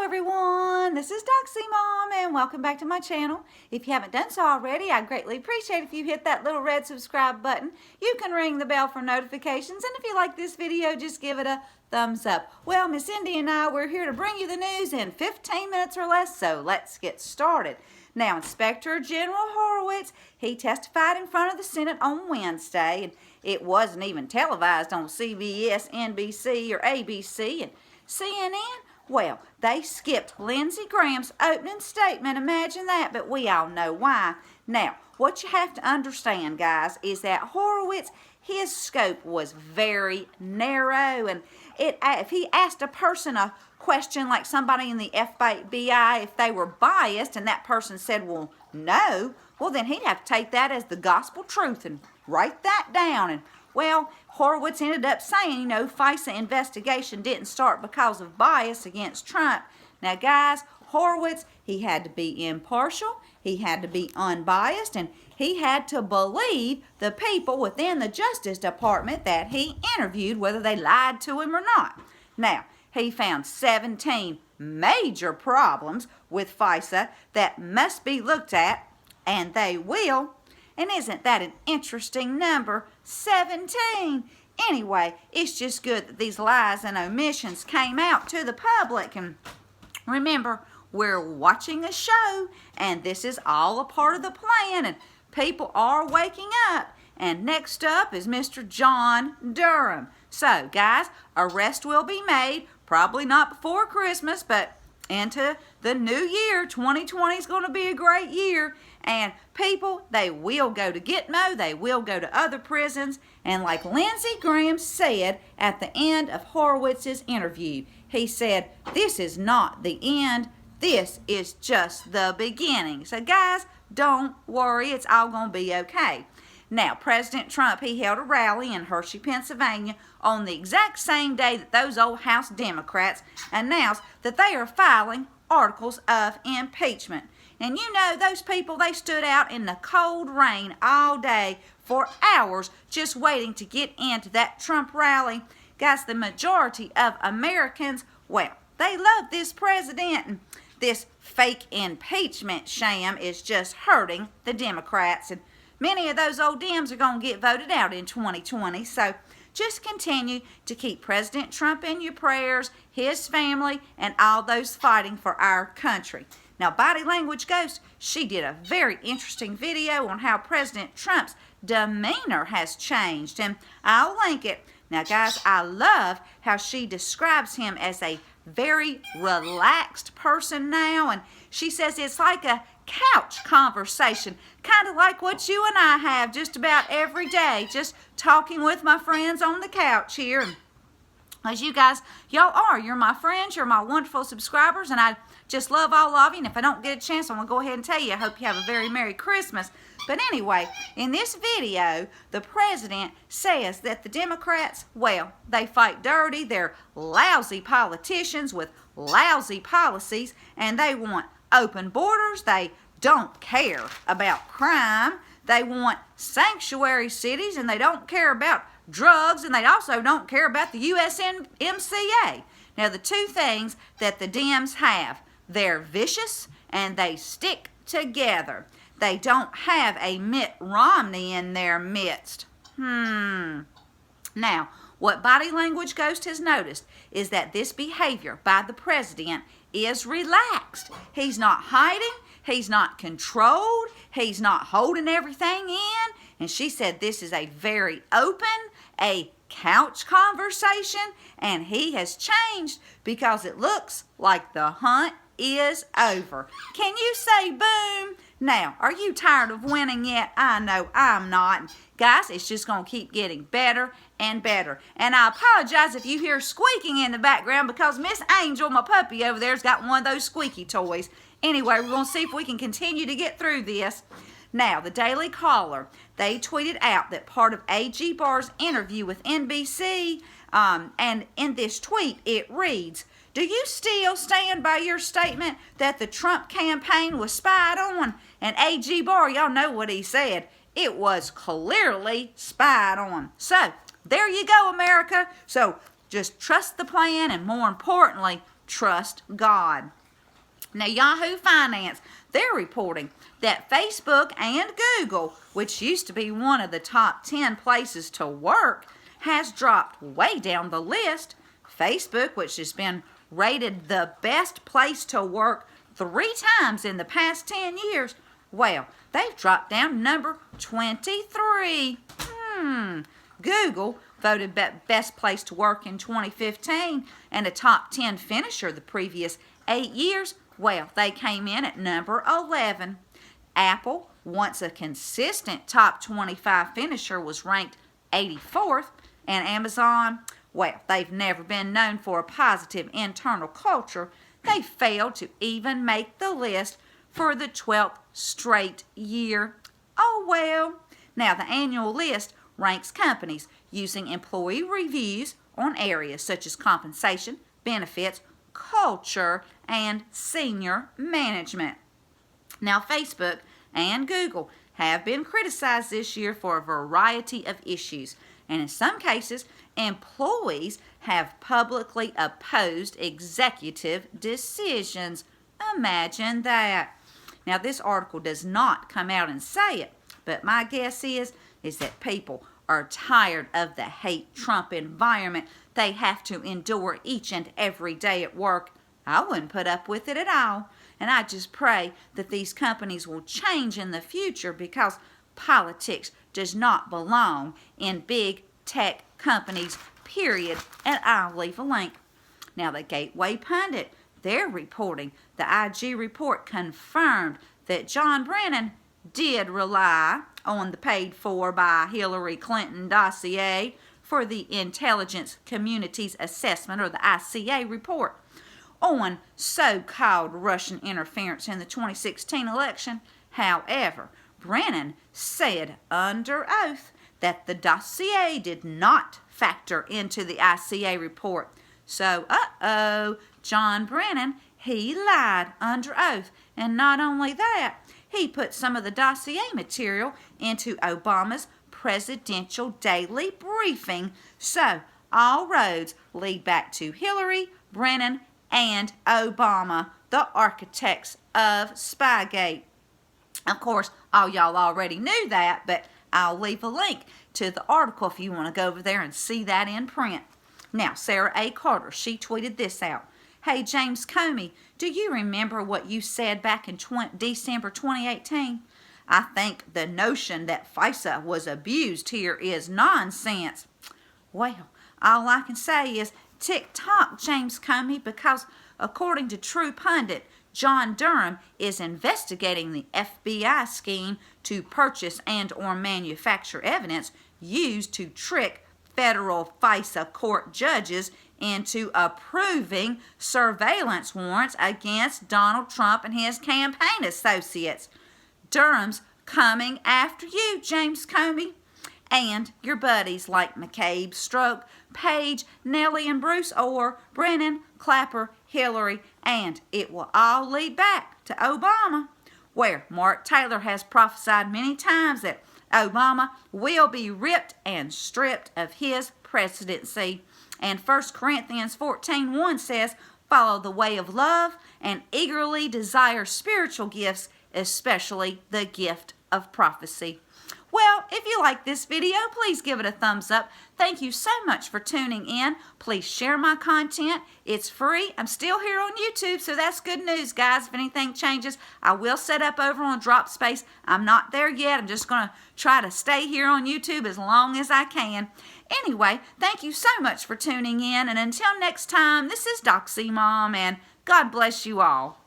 everyone, this is Doxy Mom and welcome back to my channel. If you haven't done so already, I'd greatly appreciate if you hit that little red subscribe button. You can ring the bell for notifications, and if you like this video, just give it a thumbs up. Well, Miss Indy and I, we're here to bring you the news in 15 minutes or less, so let's get started. Now, Inspector General Horowitz, he testified in front of the Senate on Wednesday, and it wasn't even televised on CBS, NBC, or ABC, and CNN. Well, they skipped Lindsey Graham's opening statement. Imagine that, but we all know why. Now, what you have to understand, guys, is that Horowitz, his scope was very narrow, and if he asked a person a question like somebody in the FBI, if they were biased, and that person said, well, no, well, then he'd have to take that as the gospel truth and write that down. And well, Horowitz ended up saying, FISA investigation didn't start because of bias against Trump. Now, guys, Horowitz, he had to be impartial, he had to be unbiased, and he had to believe the people within the Justice Department that he interviewed, whether they lied to him or not. Now, he found 17 major problems with FISA that must be looked at, and they will. And isn't that an interesting number? 17. Anyway, it's just good that these lies and omissions came out to the public. And remember, we're watching a show, and this is all a part of the plan, and people are waking up. And next up is Mr. John Durham. So, guys, arrest will be made, probably not before Christmas, but into the new year. 2020 is going to be a great year. And people, they will go to Gitmo, they will go to other prisons, and like Lindsey Graham said at the end of Horowitz's interview, he said, this is not the end, this is just the beginning. So guys, don't worry, it's all going to be okay. Now, President Trump, he held a rally in Hershey, Pennsylvania on the exact same day that those old House Democrats announced that they are filing articles of impeachment. And those people, they stood out in the cold rain all day for hours just waiting to get into that Trump rally. Guys, the majority of Americans, well, they love this president. And this fake impeachment sham is just hurting the Democrats. And many of those old Dems are going to get voted out in 2020. So just continue to keep President Trump in your prayers, his family, and all those fighting for our country. Now, Body Language Ghost, she did a very interesting video on how President Trump's demeanor has changed, and I'll link it. Now, guys, I love how she describes him as a very relaxed person now, and she says it's like a couch conversation, kind of like what you and I have just about every day, just talking with my friends on the couch here. As you guys, you're my friends, you're my wonderful subscribers, and I just love all of you. And if I don't get a chance, I'm going to go ahead and tell you, I hope you have a very Merry Christmas. But anyway, in this video, the president says that the Democrats, well, they fight dirty, they're lousy politicians with lousy policies, and they want open borders, they don't care about crime, they want sanctuary cities, and they don't care about drugs, and they also don't care about the USMCA. Now, the two things that the Dems have, they're vicious and they stick together. They don't have a Mitt Romney in their midst. Now, what Body Language Ghost has noticed is that this behavior by the president is relaxed. He's not hiding, he's not controlled, he's not holding everything in. And she said this is a very open, a couch conversation, and he has changed because it looks like the hunt is over. Can you say boom? Now, are you tired of winning yet? I know I'm not. And guys, it's just going to keep getting better and better. And I apologize if you hear squeaking in the background because Miss Angel, my puppy over there, has got one of those squeaky toys. Anyway, we're going to see if we can continue to get through this. Now, the Daily Caller, they tweeted out that part of A.G. Barr's interview with NBC, and in this tweet, it reads, do you still stand by your statement that the Trump campaign was spied on? And A.G. Barr, y'all know what he said. It was clearly spied on. So, there you go, America. So, just trust the plan, and more importantly, trust God. Now, Yahoo Finance, they're reporting that Facebook and Google, which used to be one of the top 10 places to work, has dropped way down the list. Facebook, which has been rated the best place to work 3 times in the past 10 years, well, they've dropped down to number 23. Google, voted best place to work in 2015 and a top 10 finisher the previous 8 years, well, they came in at number 11. Apple, once a consistent top 25 finisher, was ranked 84th. And Amazon, well, they've never been known for a positive internal culture. They failed to even make the list for the 12th straight year. Oh well. Now, the annual list ranks companies using employee reviews on areas such as compensation, benefits, culture, and senior management. Now, Facebook and Google have been criticized this year for a variety of issues, and in some cases, employees have publicly opposed executive decisions. Imagine that. Now, this article does not come out and say it, but my guess is that people are tired of the hate Trump environment they have to endure each and every day at work. I wouldn't put up with it at all. And I just pray that these companies will change in the future, because politics does not belong in big tech companies, period. And I'll leave a link. Now, the Gateway Pundit, they're reporting the IG report confirmed that John Brennan did rely on the paid-for by Hillary Clinton dossier for the Intelligence Community's Assessment, or the ICA report, on so-called Russian interference in the 2016 election. However, Brennan said under oath that the dossier did not factor into the ICA report. So, John Brennan, he lied under oath. And not only that, he put some of the dossier material into Obama's presidential daily briefing. So, all roads lead back to Hillary, Brennan, and Obama, the architects of Spygate. Of course, all y'all already knew that, but I'll leave a link to the article if you want to go over there and see that in print. Now, Sarah A. Carter, she tweeted this out. Hey, James Comey, do you remember what you said back in December 2018? I think the notion that FISA was abused here is nonsense. Well, all I can say is tick-tock, James Comey, because according to True Pundit, John Durham is investigating the FBI scheme to purchase and or manufacture evidence used to trick federal FISA court judges into approving surveillance warrants against Donald Trump and his campaign associates. Durham's coming after you, James Comey, and your buddies like McCabe, Stroke, Page, Nellie, and Bruce Orr, Brennan, Clapper, Hillary, and it will all lead back to Obama, where Mark Taylor has prophesied many times that Obama will be ripped and stripped of his presidency. And 1 Corinthians 14:1 says, follow the way of love and eagerly desire spiritual gifts, especially the gift of prophecy. Well, if you like this video, please give it a thumbs up. Thank you so much for tuning in. Please share my content. It's free. I'm still here on YouTube, so that's good news, guys. If anything changes, I will set up over on Drop Space. I'm not there yet. I'm just going to try to stay here on YouTube as long as I can. Anyway, thank you so much for tuning in. And until next time, this is Doxy Mom, and God bless you all.